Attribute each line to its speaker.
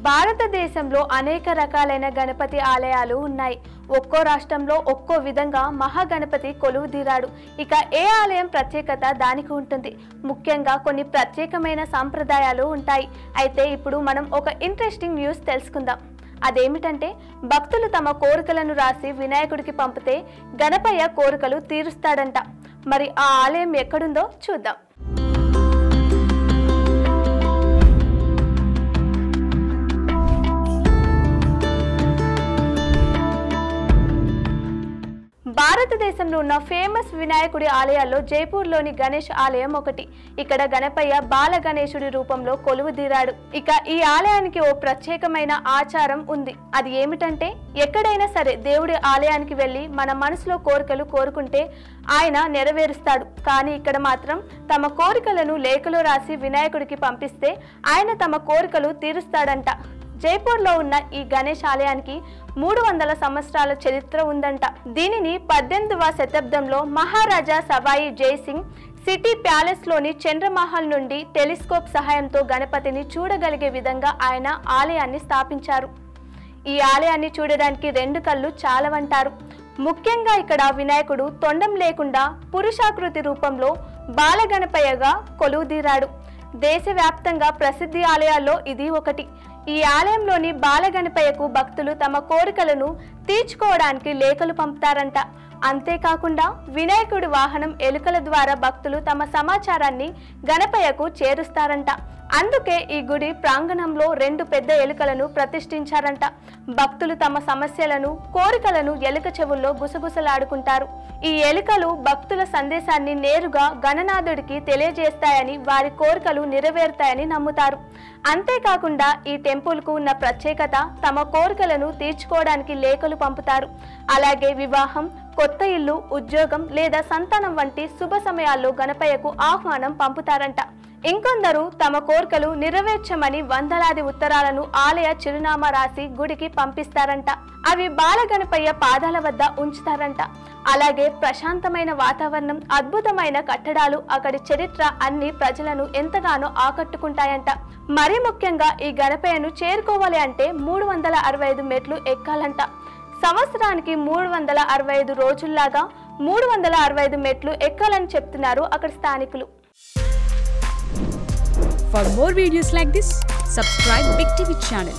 Speaker 1: భారతదేశంలో అనేక రకాలైన గణపతి ఆలయాలు ఉన్నాయి. ఒక్కో రాష్ట్రంలో ఒక్కో విధంగా మహాగణపతి కొలువుదీరాడు. ఇక ఏ ఆలయం ప్రత్యేకత దానికి ఉంటుంది. ముఖ్యంగా కొన్ని ప్రత్యేకమైన సాంప్రదాయాలు ఉంటాయి. అయితే ఇప్పుడు మనం ఒక ఇంట్రెస్టింగ్ న్యూస్ తెలుసుకుందాం. అదేమిటంటే భక్తులు తమ కోరికలను రాసి వినాయకుడికి పంపితే గణపయ్య కోరికలు తీరుస్తాడంట. మరి ఆ ఆలయం ఎక్కడుందో చూద్దాం. భారతదేశంలో ఉన్న ఫేమస్ వినాయకుడి ఆలయాల్లో జైపూర్లోని గణేష్ ఆలయం ఒకటి. ఇక్కడ గణపయ్య బాల గణేశుడి రూపంలో కొలువుదీరాడు. ఇక ఈ ఆలయానికి ఓ ప్రత్యేకమైన ఆచారం ఉంది. అది ఏమిటంటే ఎక్కడైనా సరే దేవుడి ఆలయానికి వెళ్ళి మన మనసులో కోరికలు కోరుకుంటే ఆయన నెరవేరుస్తాడు. కానీ ఇక్కడ మాత్రం తమ కోరికలను లేఖలో రాసి వినాయకుడికి పంపిస్తే ఆయన తమ కోరికలు తీరుస్తాడంట. జైపూర్లో ఉన్న ఈ గణేష్ ఆలయానికి 300 సంవత్సరాల చరిత్ర ఉందంట. దీనిని 18వ శతాబ్దంలో మహారాజా సవాయి జైసింగ్ సిటీ ప్యాలెస్లోని చంద్రమహల్ నుండి టెలిస్కోప్ సహాయంతో గణపతిని చూడగలిగే విధంగా ఆయన ఆలయాన్ని స్థాపించారు. ఈ ఆలయాన్ని చూడడానికి 2 కళ్ళు చాలవంటారు. ముఖ్యంగా ఇక్కడ వినాయకుడు తొండం లేకుండా పురుషాకృతి రూపంలో బాలగణపయ్యగా కొలువుదీరాడు. దేశవ్యాప్తంగా ప్రసిద్ధి ఆలయాల్లో ఇది ఒకటి. ఈ ఆలయంలోని బాలగణపయ్యకు భక్తులు తమ కోరికలను తీర్చుకోవడానికి లేఖలు పంపుతారంట. అంతేకాకుండా వినాయకుడి వాహనం ఎలుకల ద్వారా భక్తులు తమ సమాచారాన్ని గణపయ్యకు చేరుస్తారంట. అందుకే ఈ గుడి ప్రాంగణంలో 2 పెద్ద ఎలుకలను ప్రతిష్ఠించారంట. భక్తులు తమ సమస్యలను కోరికలను ఎలుక చెవుల్లో గుసగుసలాడుకుంటారు. ఈ ఎలుకలు భక్తుల సందేశాన్ని నేరుగా గణనాథుడికి తెలియజేస్తాయని, వారి కోరికలు నెరవేరుతాయని నమ్ముతారు. అంతేకాకుండా ఈ టెంపుల్కు ఉన్న ప్రత్యేకత తమ కోరికలను తీర్చుకోవడానికి లేఖలు పంపుతారు. అలాగే వివాహం, కొత్త ఇల్లు, ఉద్యోగం లేదా సంతానం వంటి శుభ సమయాల్లో గణపయ్యకు ఆహ్వానం పంపుతారంట. ఇంకొందరు తమ కోరికలు నెరవేర్చమని వందలాది ఉత్తరాలను ఆలయ చిరునామా రాసి గుడికి పంపిస్తారంట. అవి బాలగణపయ్య పాదాల వద్ద ఉంచుతారంట. అలాగే ప్రశాంతమైన వాతావరణం, అద్భుతమైన కట్టడాలు, అక్కడి చరిత్ర అన్ని ప్రజలను ఎంతగానో ఆకట్టుకుంటాయంట. మరీ ముఖ్యంగా ఈ గణపయ్యను చేరుకోవాలి అంటే 365 మెట్లు ఎక్కాలంట. సంవత్సరానికి 365 రోజుల్లాగా 365 మెట్లు ఎక్కాలని చెప్తున్నారు అక్కడి స్థానికులు.
Speaker 2: For more videos like this, subscribe Big TV channel.